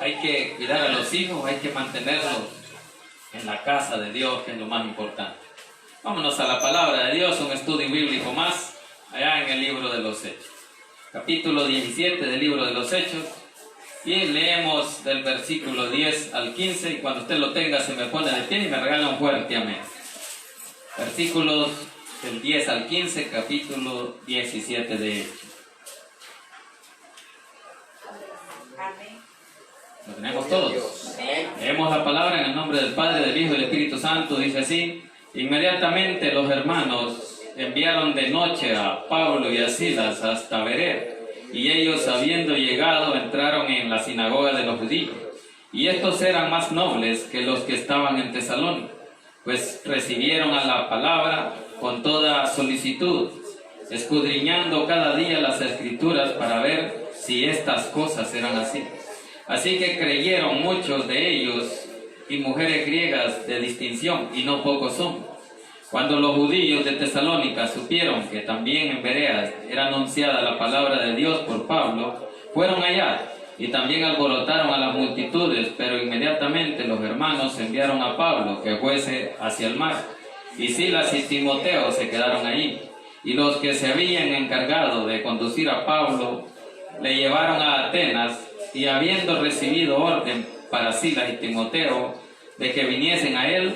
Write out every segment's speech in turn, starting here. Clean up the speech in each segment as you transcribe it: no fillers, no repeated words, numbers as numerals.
Hay que cuidar a los hijos, hay que mantenerlos en la casa de Dios, que es lo más importante. Vámonos a la palabra de Dios, un estudio bíblico más, allá en el libro de los Hechos. Capítulo 17 del libro de los Hechos. Y leemos del versículo 10 al 15, y cuando usted lo tenga se me pone de pie y me regala un fuerte amén. Versículos del 10 al 15, capítulo 17 de Hechos. ¿Lo tenemos todos? Leemos la palabra en el nombre del Padre, del Hijo y del Espíritu Santo. Dice así: inmediatamente los hermanos enviaron de noche a Pablo y a Silas hasta Berea, y ellos, habiendo llegado, entraron en la sinagoga de los judíos. Y estos eran más nobles que los que estaban en Tesalónica, pues recibieron a la palabra con toda solicitud, escudriñando cada día las Escrituras para ver si estas cosas eran así. Así que creyeron muchos de ellos, y mujeres griegas de distinción, y no pocos son. Cuando los judíos de Tesalónica supieron que también en Berea era anunciada la palabra de Dios por Pablo, fueron allá y también alborotaron a las multitudes, pero inmediatamente los hermanos enviaron a Pablo que fuese hacia el mar, y Silas y Timoteo se quedaron allí. Y los que se habían encargado de conducir a Pablo le llevaron a Atenas, y habiendo recibido orden para Silas y Timoteo de que viniesen a él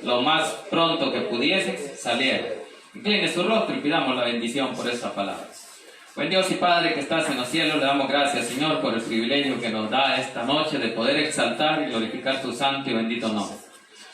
lo más pronto que pudiesen, salieron. Incline su rostro y pidamos la bendición por esta palabra. Buen Dios y Padre que estás en los cielos, le damos gracias, Señor, por el privilegio que nos da esta noche de poder exaltar y glorificar tu santo y bendito nombre.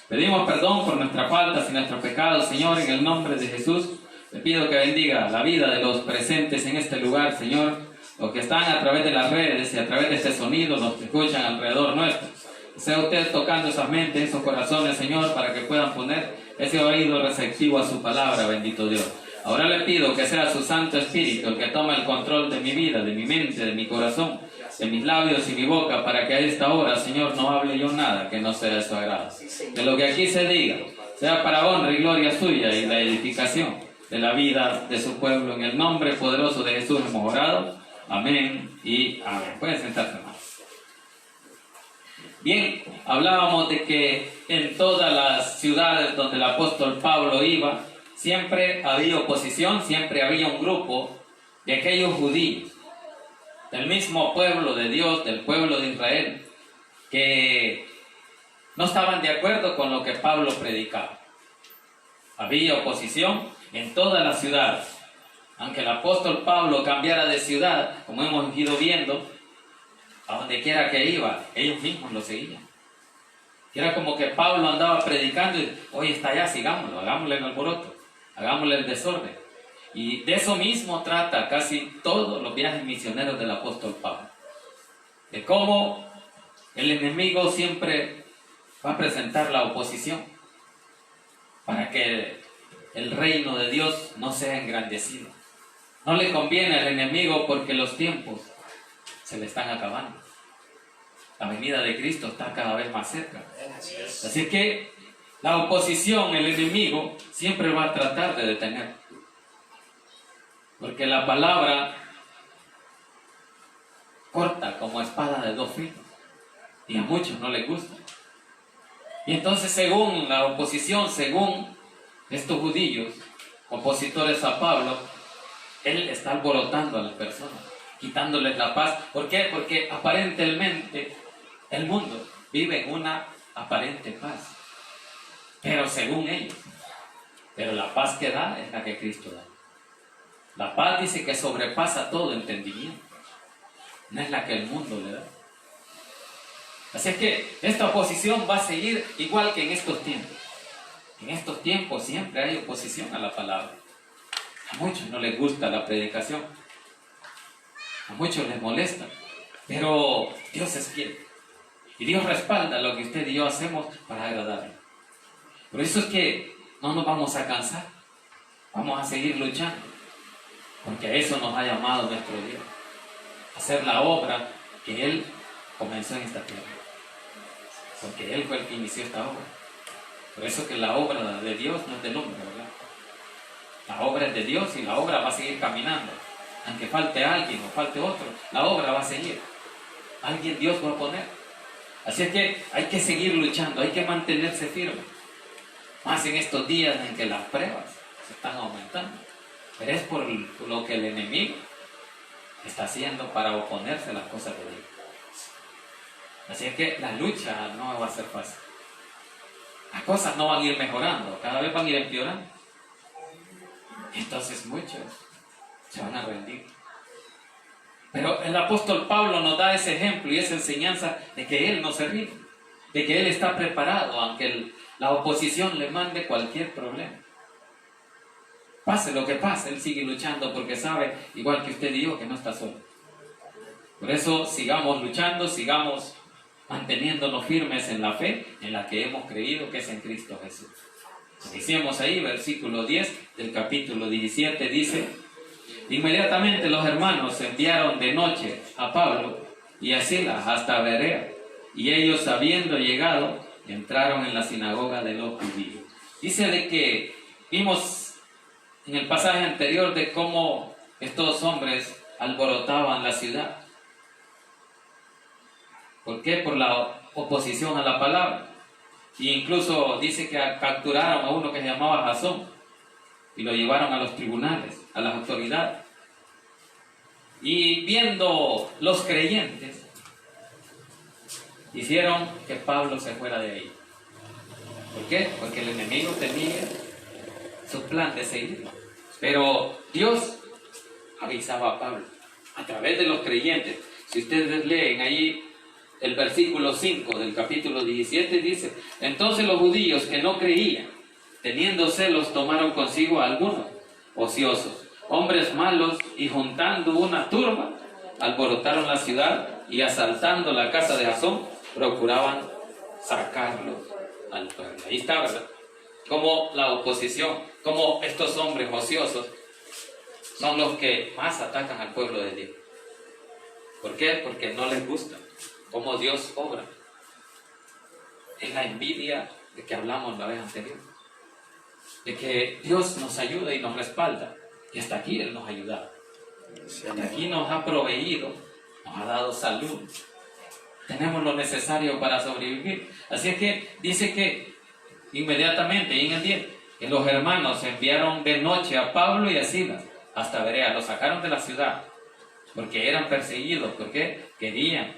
Pedimos perdón por nuestras faltas y nuestros pecados, Señor, en el nombre de Jesús. Te pido que bendiga la vida de los presentes en este lugar, Señor, los que están a través de las redes y a través de este sonido, los que escuchan alrededor nuestro. Sea usted tocando esas mentes, esos corazones, Señor, para que puedan poner ese oído receptivo a su palabra, bendito Dios. Ahora le pido que sea su Santo Espíritu el que tome el control de mi vida, de mi mente, de mi corazón, de mis labios y mi boca, para que a esta hora, Señor, no hable yo nada que no sea de su agrado. Que lo que aquí se diga sea para honra y gloria suya y la edificación de la vida de su pueblo. En el nombre poderoso de Jesús hemos orado. Amén y amén. Pueden sentarse más. Bien, hablábamos de que en todas las ciudades donde el apóstol Pablo iba, siempre había oposición, siempre había un grupo de aquellos judíos, del mismo pueblo de Dios, del pueblo de Israel, que no estaban de acuerdo con lo que Pablo predicaba. Había oposición en todas las ciudades. Aunque el apóstol Pablo cambiara de ciudad, como hemos ido viendo, a donde quiera que iba, ellos mismos lo seguían. Era como que Pablo andaba predicando y, hoy está allá, sigámoslo, hagámosle el alboroto, hagámosle el desorden. Y de eso mismo trata casi todos los viajes misioneros del apóstol Pablo. De cómo el enemigo siempre va a presentar la oposición para que el reino de Dios no sea engrandecido. No le conviene al enemigo porque los tiempos se le están acabando. La venida de Cristo está cada vez más cerca. Así que la oposición, el enemigo, siempre va a tratar de detener. Porque la palabra corta como espada de dos filos. Y a muchos no les gusta. Y entonces, según la oposición, según estos judíos, opositores a Pablo, él está alborotando a las personas, quitándoles la paz. ¿Por qué? Porque aparentemente el mundo vive en una aparente paz, pero según ellos. Pero la paz que da es la que Cristo da. La paz dice que sobrepasa todo entendimiento. No es la que el mundo le da. Así es que esta oposición va a seguir igual que en estos tiempos. En estos tiempos siempre hay oposición a la palabra. A muchos no les gusta la predicación, a muchos les molesta, pero Dios es fiel y Dios respalda lo que usted y yo hacemos para agradarle. Por eso es que no nos vamos a cansar, vamos a seguir luchando, porque a eso nos ha llamado nuestro Dios, a hacer la obra que Él comenzó en esta tierra, porque Él fue el que inició esta obra. Por eso que la obra de Dios no es del hombre, ¿verdad? La obra es de Dios y la obra va a seguir caminando. Aunque falte alguien o falte otro, la obra va a seguir. Alguien Dios va a poner. Así es que hay que seguir luchando, hay que mantenerse firme. Más en estos días en que las pruebas se están aumentando. Pero es por lo que el enemigo está haciendo para oponerse a las cosas de Dios. Así es que la lucha no va a ser fácil. Las cosas no van a ir mejorando, cada vez van a ir empeorando. Entonces muchos se van a rendir. Pero el apóstol Pablo nos da ese ejemplo y esa enseñanza de que él no se rinde, de que él está preparado aunque la oposición le mande cualquier problema. Pase lo que pase, él sigue luchando porque sabe, igual que usted y yo, que no está solo. Por eso sigamos luchando, sigamos manteniéndonos firmes en la fe en la que hemos creído, que es en Cristo Jesús. Iniciemos ahí, versículo 10 del capítulo 17, dice: inmediatamente los hermanos enviaron de noche a Pablo y a Silas hasta Berea, y ellos, habiendo llegado, entraron en la sinagoga de los judíos. Dice de que vimos en el pasaje anterior de cómo estos hombres alborotaban la ciudad. ¿Por qué? Por la oposición a la palabra. E incluso dice que capturaron a uno que se llamaba Jasón y lo llevaron a los tribunales, a las autoridades. Y viendo los creyentes, hicieron que Pablo se fuera de ahí. ¿Por qué? Porque el enemigo tenía su plan de seguirlo. Pero Dios avisaba a Pablo a través de los creyentes. Si ustedes leen ahí el versículo 5 del capítulo 17, dice: entonces los judíos que no creían, teniendo celos, tomaron consigo a algunos ociosos, hombres malos, y juntando una turba, alborotaron la ciudad, y asaltando la casa de Jasón, procuraban sacarlos al pueblo. Ahí está, ¿verdad? Como la oposición, como estos hombres ociosos son los que más atacan al pueblo de Dios. ¿Por qué? Porque no les gusta cómo Dios obra. Es la envidia de que hablamos la vez anterior, de que Dios nos ayuda y nos respalda, y hasta aquí Él nos ha ayudado, hasta aquí nos ha proveído, nos ha dado salud, tenemos lo necesario para sobrevivir. Así es que dice que inmediatamente, en el 10, que los hermanos enviaron de noche a Pablo y a Silas hasta Berea, los sacaron de la ciudad porque eran perseguidos, porque querían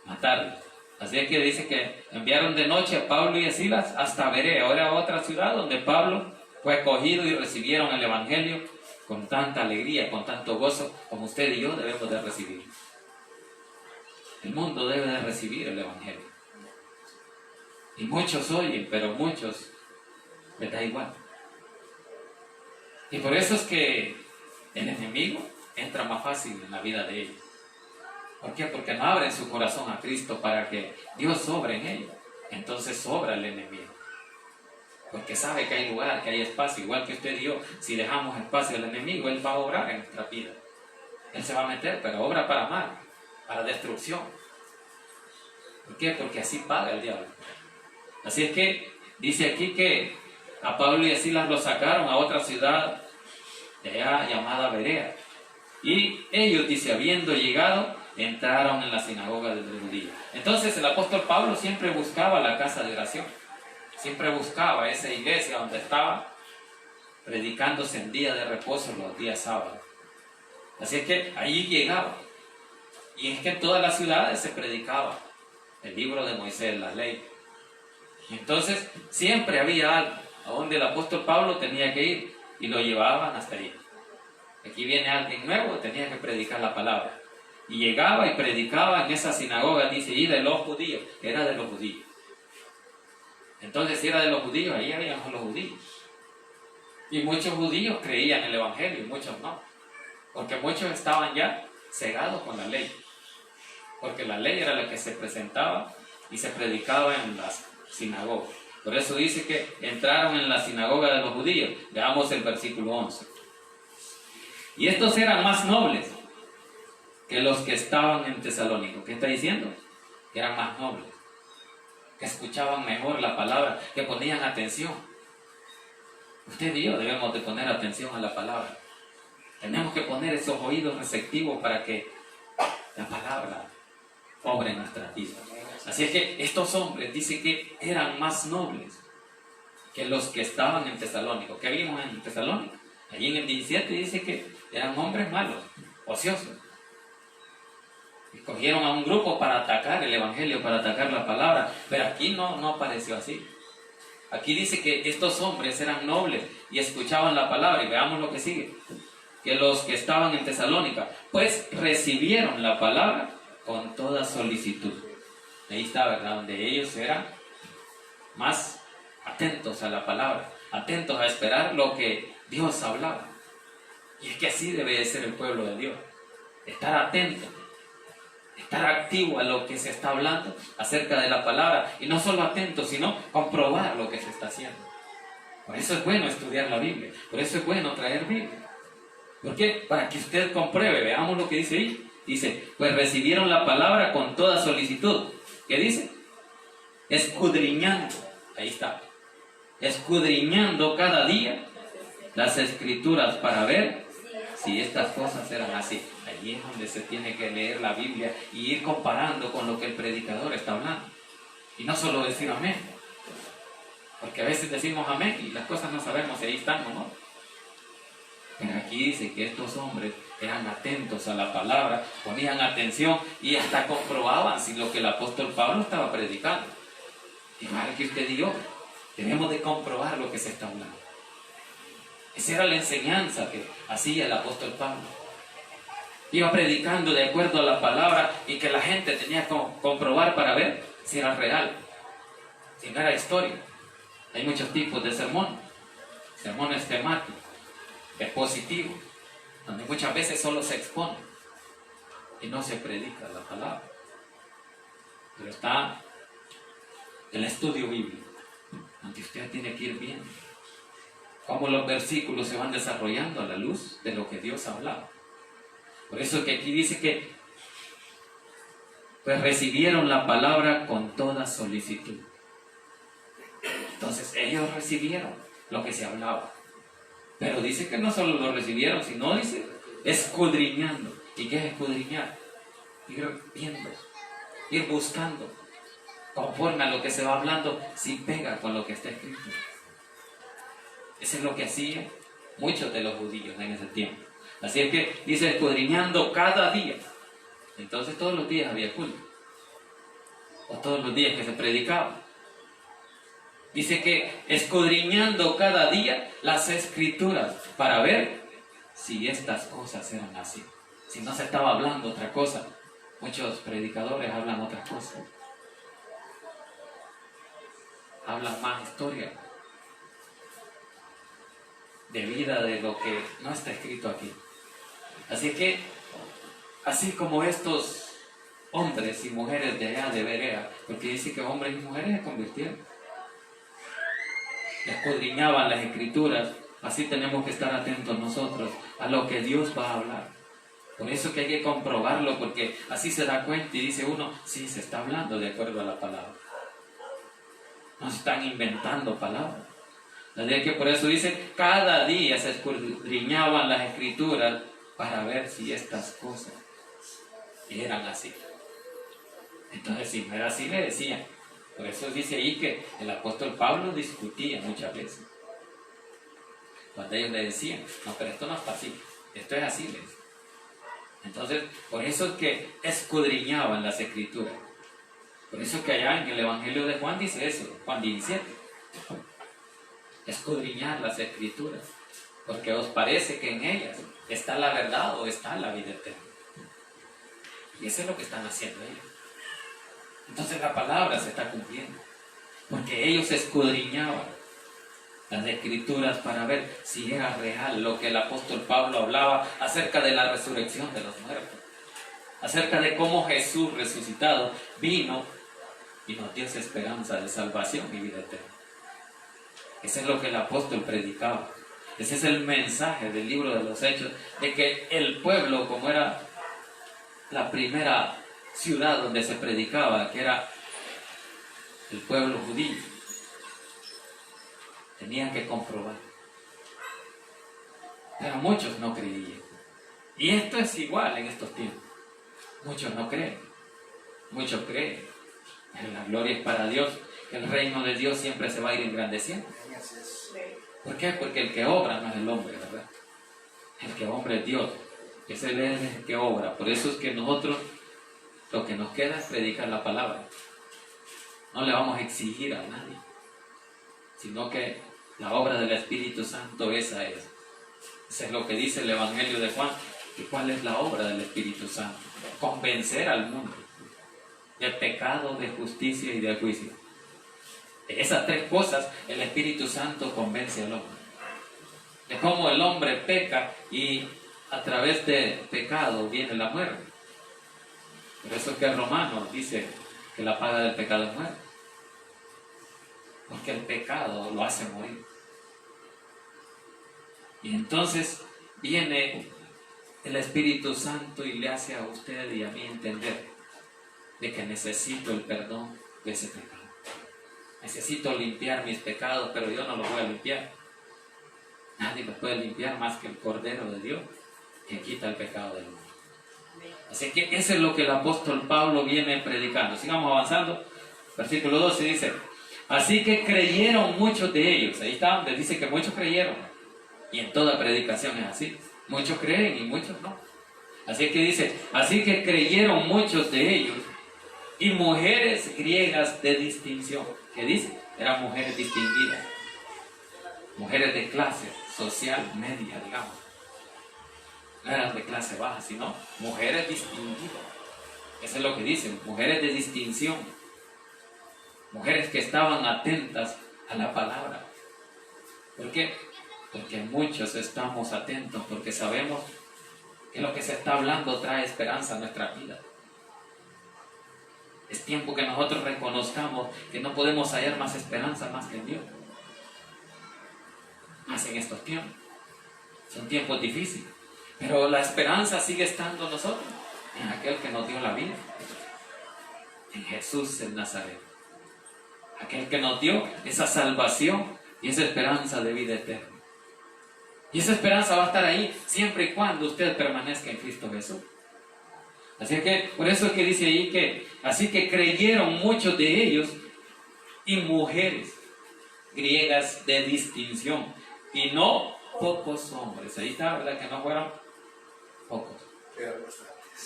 matarlos. Así es que dice que enviaron de noche a Pablo y a Silas hasta Berea, ahora otra ciudad donde Pablo fue acogido y recibieron el evangelio con tanta alegría, con tanto gozo, como usted y yo debemos de recibir. El mundo debe de recibir el evangelio. Y muchos oyen, pero muchos les da igual. Y por eso es que el enemigo entra más fácil en la vida de ellos. ¿Por qué? Porque no abren su corazón a Cristo para que Dios sobre en ellos. Entonces sobra el enemigo. Porque sabe que hay lugar, que hay espacio. Igual que usted y yo, si dejamos espacio al enemigo, Él va a obrar en nuestra vida. Él se va a meter, pero obra para mal, para destrucción. ¿Por qué? Porque así paga el diablo. Así es que dice aquí que a Pablo y a Silas los sacaron a otra ciudad de allá llamada Berea. Y ellos, dice, habiendo llegado, entraron en la sinagoga de los judíos. Entonces el apóstol Pablo siempre buscaba la casa de oración, siempre buscaba esa iglesia donde estaba predicándose en día de reposo los días sábados. Así es que allí llegaba, y es que en todas las ciudades se predicaba el libro de Moisés, la ley. Y entonces siempre había algo a donde el apóstol Pablo tenía que ir, y lo llevaban hasta allí. Aquí viene alguien nuevo, tenía que predicar la palabra. Y llegaba y predicaba en esa sinagoga, dice, y de los judíos, era de los judíos. Entonces, si era de los judíos, ahí habían los judíos. Y muchos judíos creían en el evangelio y muchos no. Porque muchos estaban ya cegados con la ley. Porque la ley era la que se presentaba y se predicaba en las sinagogas. Por eso dice que entraron en la sinagoga de los judíos. Veamos el versículo 11. Y estos eran más nobles que los que estaban en Tesalónico. ¿Qué está diciendo? Que eran más nobles, que escuchaban mejor la palabra, que ponían atención. Usted y yo debemos de poner atención a la palabra. Tenemos que poner esos oídos receptivos para que la palabra obra en nuestras vidas. Así es que estos hombres dice que eran más nobles que los que estaban en Tesalónica. ¿Qué vimos en Tesalónica? Allí en el 17 dice que eran hombres malos, ociosos. Escogieron a un grupo para atacar el Evangelio, para atacar la palabra, pero aquí no apareció así. Aquí dice que estos hombres eran nobles y escuchaban la palabra, y veamos lo que sigue. Que los que estaban en Tesalónica, pues recibieron la palabra con toda solicitud. Ahí está, ¿verdad? Donde ellos eran más atentos a la palabra, atentos a esperar lo que Dios hablaba. Y es que así debe de ser el pueblo de Dios. Estar atento, estar activo a lo que se está hablando acerca de la palabra. Y no solo atento, sino comprobar lo que se está haciendo. Por eso es bueno estudiar la Biblia. Por eso es bueno traer Biblia. ¿Por qué? Para que usted compruebe. Veamos lo que dice ahí. Dice, pues recibieron la palabra con toda solicitud. ¿Qué dice? Escudriñando. Ahí está. Escudriñando cada día las Escrituras para ver si estas cosas eran así. Allí es donde se tiene que leer la Biblia y ir comparando con lo que el predicador está hablando. Y no solo decir amén. Porque a veces decimos amén y las cosas no sabemos si ahí están o no. Pero aquí dice que estos hombres eran atentos a la palabra, ponían atención y hasta comprobaban si lo que el apóstol Pablo estaba predicando. Igual que usted y yo, debemos de comprobar lo que se está hablando. Esa era la enseñanza que hacía el apóstol Pablo. Iba predicando de acuerdo a la palabra y que la gente tenía que comprobar para ver si era real, si no era historia. Hay muchos tipos de sermones. Sermones temáticos, expositivos, donde muchas veces solo se expone y no se predica la palabra. Pero está el estudio bíblico, donde usted tiene que ir viendo cómo los versículos se van desarrollando a la luz de lo que Dios ha hablado. Por eso que aquí dice que pues recibieron la palabra con toda solicitud. Entonces ellos recibieron lo que se hablaba. Pero dice que no solo lo recibieron, sino dice escudriñando. ¿Y qué es escudriñar? Ir viendo, ir buscando, conforme a lo que se va hablando, si pega con lo que está escrito. Eso es lo que hacían muchos de los judíos en ese tiempo. Así es que dice escudriñando cada día. Entonces todos los días había culto. O todos los días que se predicaba. Dice que escudriñando cada día las Escrituras para ver si estas cosas eran así. Si no se estaba hablando otra cosa. Muchos predicadores hablan otra cosa. Hablan más historia de vida de lo que no está escrito aquí. Así que, así como estos hombres y mujeres de allá de Berea, porque dice que hombres y mujeres se convirtieron, escudriñaban las Escrituras, así tenemos que estar atentos nosotros a lo que Dios va a hablar. Por eso que hay que comprobarlo, porque así se da cuenta y dice uno, sí, se está hablando de acuerdo a la palabra. No se están inventando palabras. Así que por eso dice, cada día se escudriñaban las Escrituras para ver si estas cosas eran así. Entonces, si no era así, le decían. Por eso dice ahí que el apóstol Pablo discutía muchas veces. Cuando ellos le decían, no, pero esto no está así, esto es así, les. Entonces, por eso es que escudriñaban las Escrituras. Por eso es que allá en el Evangelio de Juan dice eso, Juan 17. Escudriñar las Escrituras, porque os parece que en ellas está la verdad o está la vida eterna. Y eso es lo que están haciendo ellos. Entonces la palabra se está cumpliendo, porque ellos escudriñaban las Escrituras para ver si era real lo que el apóstol Pablo hablaba acerca de la resurrección de los muertos, acerca de cómo Jesús resucitado vino y nos dio esa esperanza de salvación y vida eterna. Ese es lo que el apóstol predicaba. Ese es el mensaje del libro de los Hechos, de que el pueblo, como era la primera ciudad donde se predicaba, que era el pueblo judío, tenían que comprobar. Pero muchos no creían. Y esto es igual en estos tiempos. Muchos no creen. Muchos creen, pero la gloria es para Dios. El reino de Dios siempre se va a ir engrandeciendo. ¿Por qué? Porque el que obra no es el hombre, ¿verdad? El que obra es Dios. Es el que obra. Por eso es que nosotros lo que nos queda es predicar la palabra. No le vamos a exigir a nadie, sino que la obra del Espíritu Santo esa es. Eso es lo que dice el Evangelio de Juan. ¿Y cuál es la obra del Espíritu Santo? Convencer al mundo de pecado, de justicia y de juicio. De esas tres cosas el Espíritu Santo convence al hombre. De cómo el hombre peca y a través de pecado viene la muerte. Por eso es que Romanos dice que la paga del pecado es muerte. Porque el pecado lo hace morir. Y entonces viene el Espíritu Santo y le hace a usted y a mí entender de que necesito el perdón de ese pecado. Necesito limpiar mis pecados, pero yo no los voy a limpiar. Nadie los puede limpiar más que el Cordero de Dios, que quita el pecado del mundo. Así que eso es lo que el apóstol Pablo viene predicando. Sigamos avanzando. Versículo 12 dice: así que creyeron muchos de ellos. Ahí está donde dice que muchos creyeron. Y en toda predicación es así. Muchos creen y muchos no. Así que dice: así que creyeron muchos de ellos. Y mujeres griegas de distinción. ¿Qué dice? Eran mujeres distinguidas. Mujeres de clase social media, digamos. No eran de clase baja, sino mujeres distinguidas. Eso es lo que dicen, mujeres de distinción. Mujeres que estaban atentas a la palabra. ¿Por qué? Porque muchos estamos atentos, porque sabemos que lo que se está hablando trae esperanza a nuestra vida. Es tiempo que nosotros reconozcamos que no podemos hallar más esperanza más que en Dios. Más en estos tiempos. Son tiempos difíciles. Pero la esperanza sigue estando en nosotros. En aquel que nos dio la vida. En Jesús el Nazareno. Aquel que nos dio esa salvación y esa esperanza de vida eterna. Y esa esperanza va a estar ahí siempre y cuando usted permanezca en Cristo Jesús. Así que, por eso es que dice ahí que, así que creyeron muchos de ellos y mujeres griegas de distinción, y no pocos hombres. Ahí está, ¿verdad? Que no fueron pocos,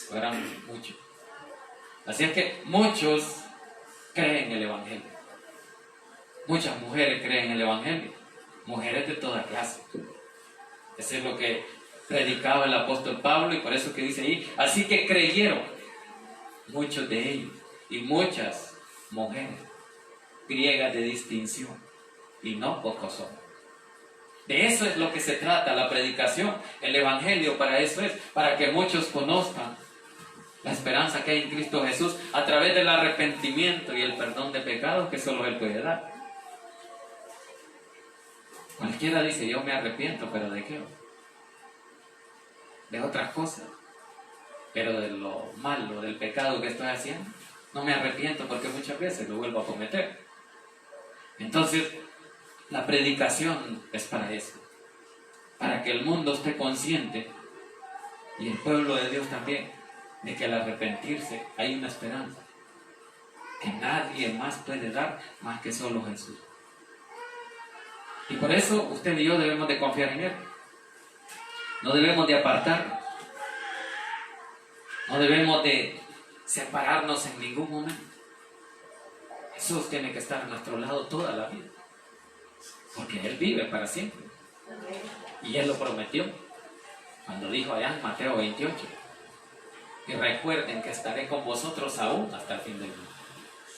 fueron muchos. Así es que muchos creen el Evangelio. Muchas mujeres creen el Evangelio. Mujeres de toda clase. Eso es lo que predicaba el apóstol Pablo, y por eso que dice ahí, así que creyeron muchos de ellos y muchas mujeres griegas de distinción, y no pocos hombres. De eso es lo que se trata la predicación, el Evangelio. Para eso es, para que muchos conozcan la esperanza que hay en Cristo Jesús a través del arrepentimiento y el perdón de pecados que solo Él puede dar. Cualquiera dice: yo me arrepiento, pero ¿de qué? De otras cosas, pero de lo malo, del pecado que estoy haciendo, no me arrepiento, porque muchas veces lo vuelvo a cometer. Entonces, la predicación es para eso, para que el mundo esté consciente, y el pueblo de Dios también, de que al arrepentirse hay una esperanza que nadie más puede dar más que solo Jesús. Y por eso usted y yo debemos de confiar en Él. No debemos de apartarnos. No debemos de separarnos en ningún momento. Jesús tiene que estar a nuestro lado toda la vida. Porque Él vive para siempre. Y Él lo prometió cuando dijo allá en Mateo 28: y recuerden que estaré con vosotros aún hasta el fin del mundo.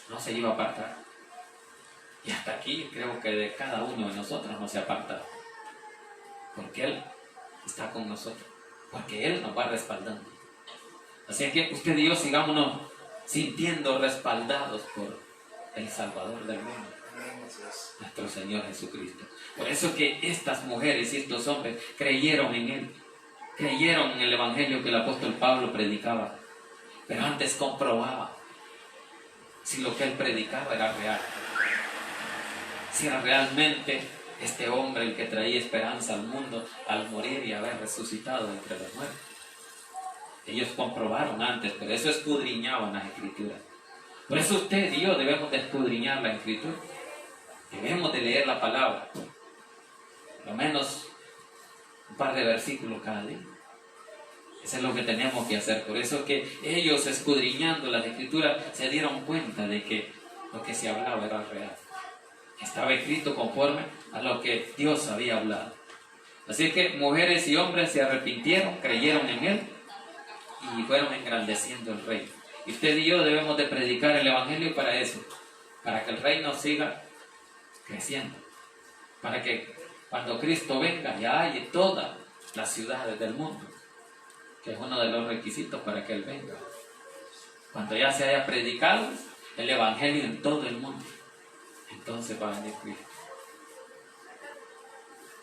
No se iba a apartar. Y hasta aquí creo que de cada uno de nosotros no se aparta. Porque Él está con nosotros. Porque Él nos va respaldando. Así que usted y yo sigámonos sintiendo respaldados por el Salvador del mundo, nuestro Señor Jesucristo. Por eso que estas mujeres y estos hombres creyeron en Él. Creyeron en el Evangelio que el apóstol Pablo predicaba. Pero antes comprobaba si lo que él predicaba era real. Si era realmente este hombre el que traía esperanza al mundo al morir y haber resucitado entre los muertos. Ellos comprobaron antes, por eso escudriñaban las Escrituras. Por eso usted y yo debemos de escudriñar la Escritura. Debemos de leer la palabra. Por lo menos un par de versículos cada día. Eso es lo que tenemos que hacer. Por eso es que ellos, escudriñando las Escrituras, se dieron cuenta de que lo que se hablaba era real. Estaba escrito conforme a lo que Dios había hablado. Así que mujeres y hombres se arrepintieron, creyeron en Él y fueron engrandeciendo el reino. Y usted y yo debemos de predicar el Evangelio para eso, para que el reino siga creciendo, para que cuando Cristo venga ya hay en todas las ciudades del mundo, que es uno de los requisitos para que Él venga. Cuando ya se haya predicado el Evangelio en todo el mundo, entonces va a venir Cristo.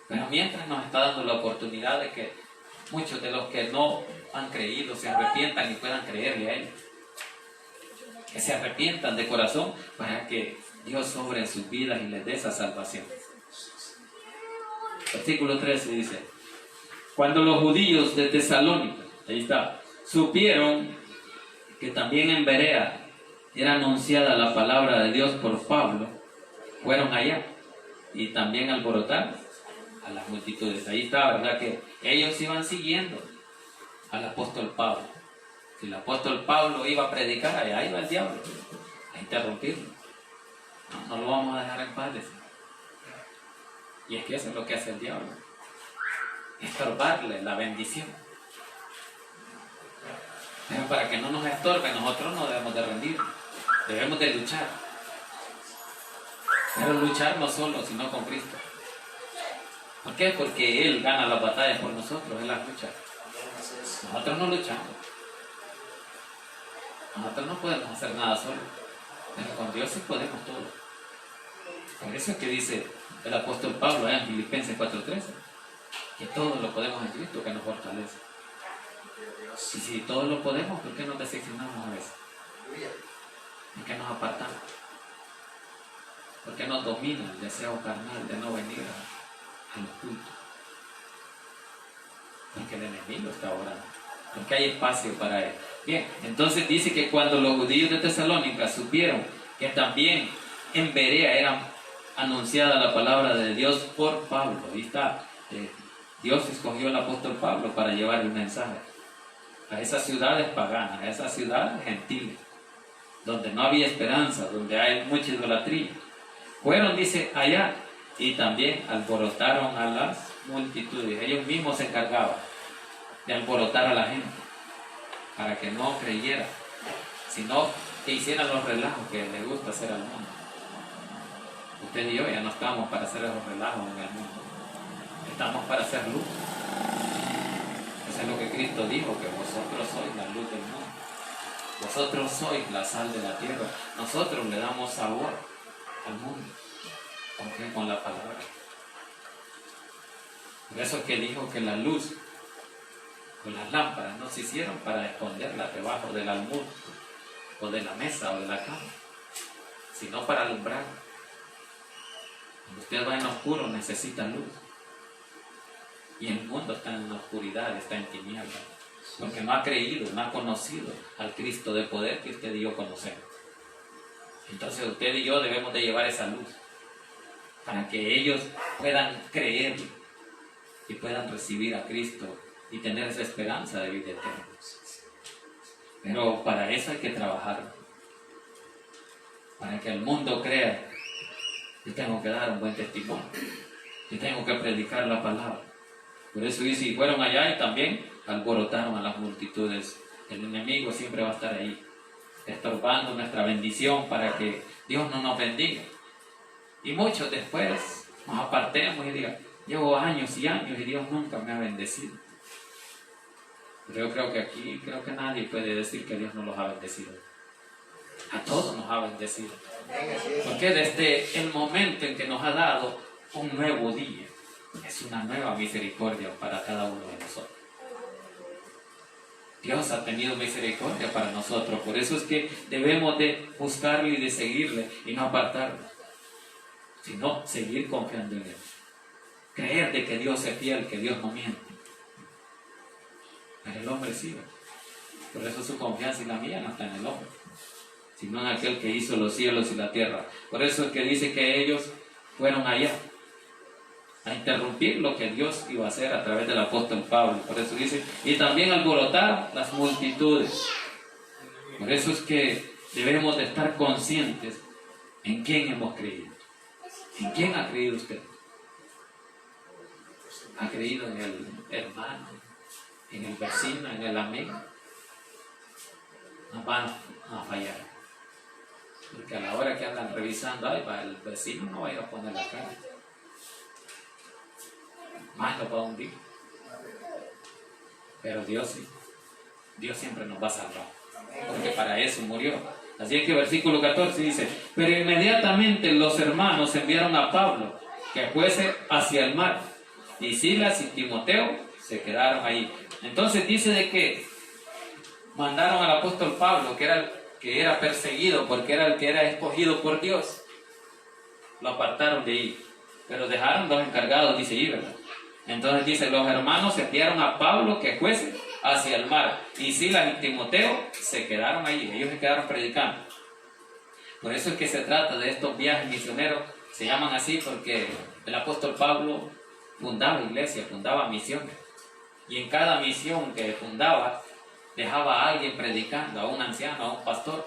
Pero mientras nos está dando la oportunidad de que muchos de los que no han creído se arrepientan y puedan creerle a Él. Que se arrepientan de corazón para que Dios obre en sus vidas y les dé esa salvación. Versículo 13 dice: cuando los judíos de Tesalónica, ahí está, supieron que también en Berea era anunciada la palabra de Dios por Pablo, fueron allá y también alborotaron a las multitudes. Ahí está, ¿verdad? Que ellos iban siguiendo al apóstol Pablo. Si el apóstol Pablo iba a predicar, allá iba el diablo a interrumpirlo. No lo vamos a dejar en paz. Y es que eso es lo que hace el diablo: estorbarle la bendición. Pero para que no nos estorbe, nosotros no debemos de rendir, debemos de luchar. Pero luchar no solo, sino con Cristo. ¿Por qué? Porque Él gana las batallas por nosotros, Él las lucha. Nosotros no luchamos. Nosotros no podemos hacer nada solos, pero con Dios sí podemos todo. Por eso es que dice el apóstol Pablo en Filipenses 4:13, que todo lo podemos en Cristo que nos fortalece. Y si todo lo podemos, ¿por qué nos decepcionamos a veces? ¿Por qué nos apartamos? ¿Por qué nos domina el deseo carnal de no venir a los cultos? Porque el enemigo está orando, porque hay espacio para él. Bien, entonces dice que cuando los judíos de Tesalónica supieron que también en Berea era anunciada la palabra de Dios por Pablo, ahí está, Dios escogió al apóstol Pablo para llevar el mensaje a esas ciudades paganas, a esas ciudades gentiles, donde no había esperanza, donde hay mucha idolatría. Fueron, dice, allá y también alborotaron a las multitudes. Ellos mismos se encargaban de alborotar a la gente para que no creyera, sino que hicieran los relajos que les gusta hacer al mundo. Usted y yo ya no estamos para hacer esos relajos en el mundo, estamos para hacer luz. Eso es lo que Cristo dijo, que vosotros sois la luz del mundo, vosotros sois la sal de la tierra. Nosotros le damos sabor al mundo con la palabra. Por eso es que dijo que la luz con las lámparas no se hicieron para esconderlas debajo del almud o de la mesa o de la cama, sino para alumbrar. Cuando usted va en oscuro necesita luz, y el mundo está en la oscuridad, está en tinieblas, porque no ha creído, no ha conocido al Cristo de poder que usted y yo conocemos. Entonces usted y yo debemos de llevar esa luz para que ellos puedan creer y puedan recibir a Cristo y tener esa esperanza de vida eterna. Pero para eso hay que trabajar. Para que el mundo crea, yo tengo que dar un buen testimonio, yo tengo que predicar la palabra. Por eso dice, y fueron allá y también alborotaron a las multitudes. El enemigo siempre va a estar ahí, estorbando nuestra bendición para que Dios no nos bendiga. Y muchos después nos apartemos y digan, llevo años y años y Dios nunca me ha bendecido. Pero yo creo que aquí, creo que nadie puede decir que Dios no los ha bendecido. A todos nos ha bendecido. Porque desde el momento en que nos ha dado un nuevo día, es una nueva misericordia para cada uno de nosotros. Dios ha tenido misericordia para nosotros. Por eso es que debemos de buscarle y de seguirle y no apartarnos, sino seguir confiando en Él. Creer de que Dios es fiel, que Dios no miente. Pero el hombre sí. Por eso su confianza y la mía no está en el hombre, sino en aquel que hizo los cielos y la tierra. Por eso es que dice que ellos fueron allá a interrumpir lo que Dios iba a hacer a través del apóstol Pablo. Por eso dice, y también alborotar las multitudes. Por eso es que debemos de estar conscientes en quién hemos creído. ¿En quién ha creído usted? ¿Ha creído en el hermano, en el vecino, en el amigo? No van a fallar. Porque a la hora que andan revisando, ay, va el vecino, no va a ir a poner la cara. Más lo va a hundir. Pero Dios sí. Dios siempre nos va a salvar. Porque para eso murió. Así es que versículo 14 dice, pero inmediatamente los hermanos enviaron a Pablo que fuese hacia el mar. Y Silas y Timoteo se quedaron ahí. Entonces dice de que mandaron al apóstol Pablo, que era perseguido porque era el que era escogido por Dios. Lo apartaron de ahí. Pero dejaron dos encargados, dice ahí, ¿verdad? Entonces dice, los hermanos enviaron a Pablo que fuese hacia el mar. Y Silas y Timoteo se quedaron ahí. Ellos se quedaron predicando. Por eso es que se trata de estos viajes misioneros. Se llaman así porque el apóstol Pablo fundaba iglesias, fundaba misiones. Y en cada misión que fundaba, dejaba a alguien predicando, a un anciano, a un pastor,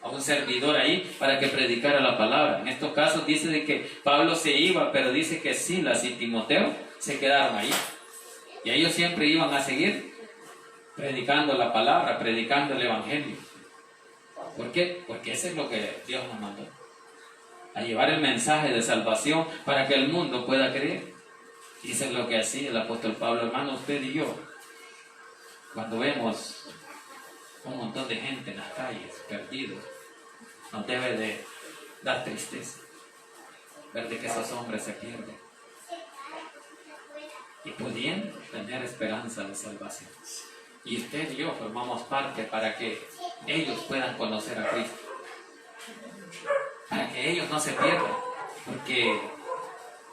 a un servidor ahí, para que predicara la palabra. En estos casos dice de que Pablo se iba, pero dice que Silas y Timoteo se quedaron ahí. Y ellos siempre iban a seguir predicando la palabra, predicando el evangelio. ¿Por qué? Porque eso es lo que Dios nos mandó. A llevar el mensaje de salvación para que el mundo pueda creer. Y eso es lo que hacía el apóstol Pablo. Hermano, usted y yo, cuando vemos un montón de gente en las calles, perdidos, nos debe de dar tristeza ver de que esos hombres se pierden y pudiendo tener esperanza de salvación. Y usted y yo formamos parte para que ellos puedan conocer a Cristo, para que ellos no se pierdan, porque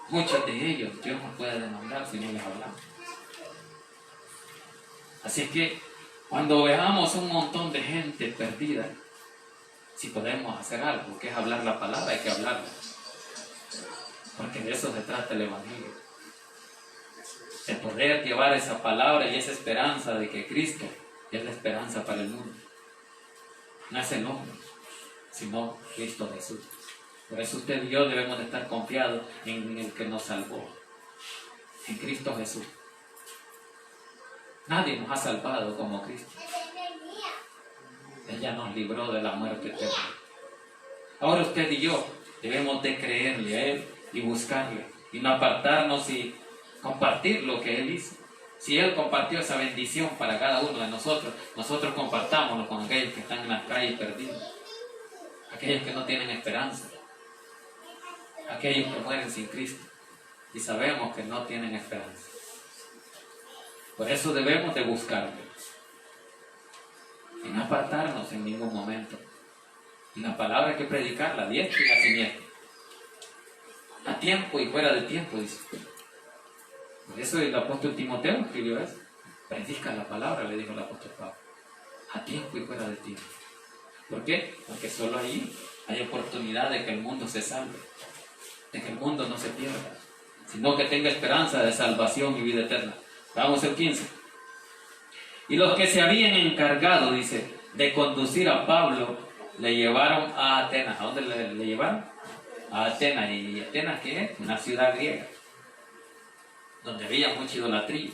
muchos de ellos Dios nos puede demandar si no les hablamos. Así que cuando veamos un montón de gente perdida, si podemos hacer algo, que es hablar la palabra, hay que hablarla. Porque de eso se trata el evangelio. De poder llevar esa palabra y esa esperanza de que Cristo es la esperanza para el mundo. No es el hombre, sino Cristo Jesús. Por eso usted y yo debemos de estar confiados en el que nos salvó, en Cristo Jesús. Nadie nos ha salvado como Cristo. Ella nos libró de la muerte eterna. Ahora usted y yo debemos de creerle a Él y buscarle y no apartarnos y compartir lo que Él hizo. Si Él compartió esa bendición para cada uno de nosotros, nosotros compartámoslo con aquellos que están en las calles perdidos, aquellos que no tienen esperanza, aquellos que mueren sin Cristo y sabemos que no tienen esperanza. Por eso debemos de buscarle y no apartarnos en ningún momento. Y la palabra hay que predicarla a diestra y a siniestra, a tiempo y fuera de tiempo, dice. Por eso el apóstol Timoteo escribió eso. Predica la palabra, le dijo el apóstol Pablo, a tiempo y fuera de tiempo. ¿Por qué? Porque solo ahí hay oportunidad de que el mundo se salve, de que el mundo no se pierda, sino que tenga esperanza de salvación y vida eterna. Vamos al 15. Y los que se habían encargado, dice, de conducir a Pablo, le llevaron a Atenas. ¿A dónde le llevaron? A Atenas. ¿Y Atenas qué es? Una ciudad griega, donde había mucha idolatría.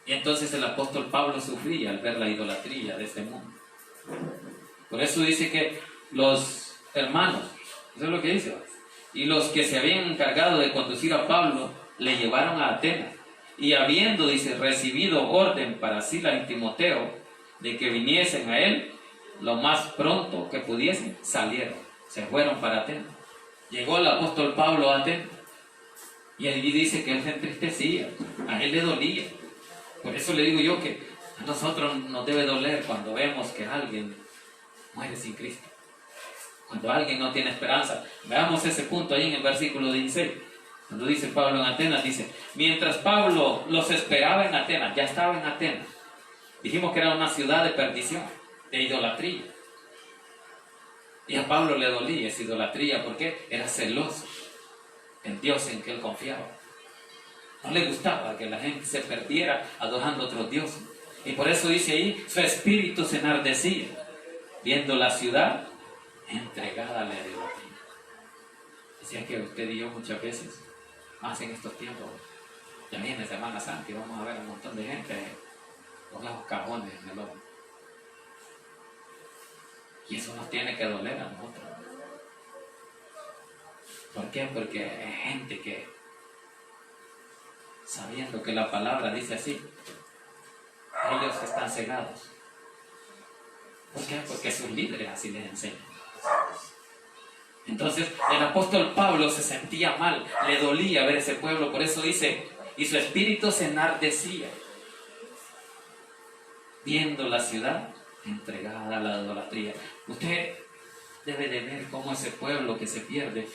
Y entonces el apóstol Pablo sufría al ver la idolatría de este mundo. Por eso dice que los hermanos, eso es lo que dice, y los que se habían encargado de conducir a Pablo, le llevaron a Atenas. Y habiendo, dice, recibido orden para Silas y Timoteo de que viniesen a él, lo más pronto que pudiesen, salieron, se fueron para Atenas. Llegó el apóstol Pablo a Atenas y allí dice que él se entristecía, a él le dolía. Por eso le digo yo que a nosotros nos debe doler cuando vemos que alguien muere sin Cristo, cuando alguien no tiene esperanza. Veamos ese punto ahí en el versículo 16. Cuando dice Pablo en Atenas, dice, mientras Pablo los esperaba en Atenas, ya estaba en Atenas. Dijimos que era una ciudad de perdición, de idolatría. Y a Pablo le dolía esa idolatría porque era celoso en Dios en que él confiaba. No le gustaba que la gente se perdiera adorando a otros dioses. Y por eso dice ahí, su espíritu se enardecía, viendo la ciudad entregada a la idolatría. Decía que usted y yo muchas veces, más en estos tiempos, ya viene Semana Santa y vamos a ver un montón de gente con esos cajones en el hombro. Y eso nos tiene que doler a nosotros. ¿Por qué? Porque hay gente que, sabiendo que la palabra dice así, ellos están cegados. ¿Por qué? Porque sus líderes así les enseñan. Entonces el apóstol Pablo se sentía mal, le dolía ver ese pueblo, por eso dice, y su espíritu se enardecía, viendo la ciudad entregada a la idolatría. Usted debe de ver cómo ese pueblo que se pierde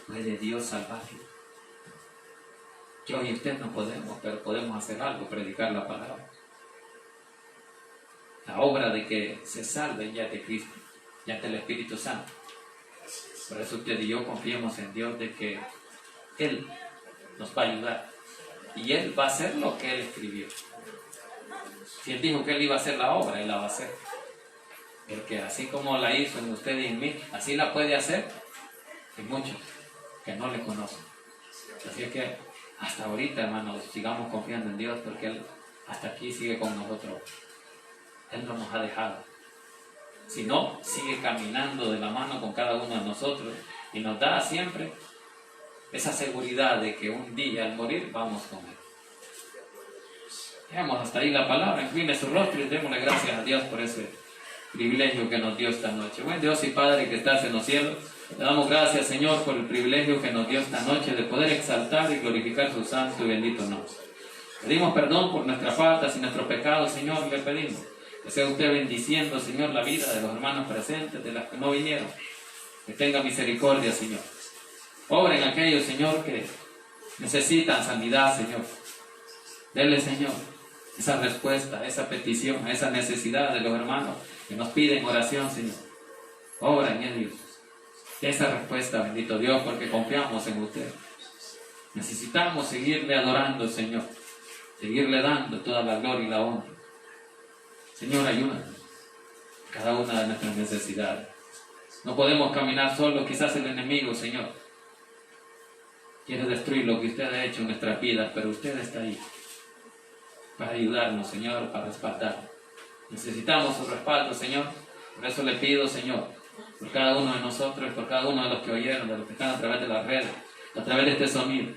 puede Dios salvarlo. Yo y usted no podemos, pero podemos hacer algo, predicar la palabra. La obra de que se salve ya de Cristo, ya del Espíritu Santo. Por eso usted y yo confiemos en Dios de que Él nos va a ayudar y Él va a hacer lo que Él escribió. Si Él dijo que Él iba a hacer la obra, Él la va a hacer. Porque así como la hizo en usted y en mí, así la puede hacer en muchos que no le conocen. Así que hasta ahorita, hermanos, sigamos confiando en Dios porque Él hasta aquí sigue con nosotros. Él no nos ha dejado. Si no, sigue caminando de la mano con cada uno de nosotros y nos da siempre esa seguridad de que un día al morir vamos con Él. Dejemos hasta ahí la palabra, incline su rostro y démosle gracias a Dios por ese privilegio que nos dio esta noche. Buen Dios y Padre que estás en los cielos, le damos gracias, Señor, por el privilegio que nos dio esta noche de poder exaltar y glorificar su santo y bendito nombre. Pedimos perdón por nuestras faltas y nuestros pecados, Señor, le pedimos que sea usted bendiciendo, Señor, la vida de los hermanos presentes, de las que no vinieron. Que tenga misericordia, Señor. Obren aquellos, Señor, que necesitan sanidad, Señor. Denle, Señor, esa respuesta, esa petición, esa necesidad de los hermanos que nos piden oración, Señor. Obra en ellos. Esa respuesta, bendito Dios, porque confiamos en usted. Necesitamos seguirle adorando, Señor. Seguirle dando toda la gloria y la honra. Señor, ayúdanos a cada una de nuestras necesidades. No podemos caminar solos, quizás el enemigo, Señor, quiere destruir lo que usted ha hecho en nuestras vidas, pero usted está ahí para ayudarnos, Señor, para respaldarnos. Necesitamos su respaldo, Señor. Por eso le pido, Señor, por cada uno de nosotros, por cada uno de los que oyeron, de los que están a través de las redes, a través de este sonido,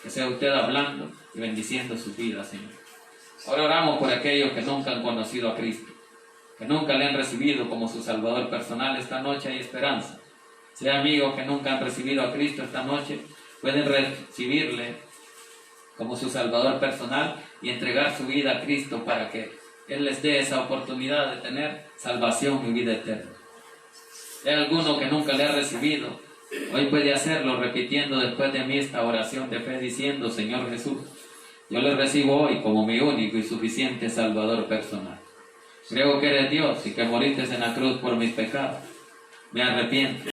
que sea usted hablando y bendiciendo sus vidas, Señor. Ahora oramos por aquellos que nunca han conocido a Cristo, que nunca le han recibido como su Salvador personal. Esta noche hay esperanza. Si hay amigos que nunca han recibido a Cristo esta noche, pueden recibirle como su Salvador personal y entregar su vida a Cristo para que Él les dé esa oportunidad de tener salvación y vida eterna. Si hay alguno que nunca le ha recibido, hoy puede hacerlo repitiendo después de mí esta oración de fe diciendo: Señor Jesús, yo le recibo hoy como mi único y suficiente Salvador personal. Creo que eres Dios y que moriste en la cruz por mis pecados. Me arrepiento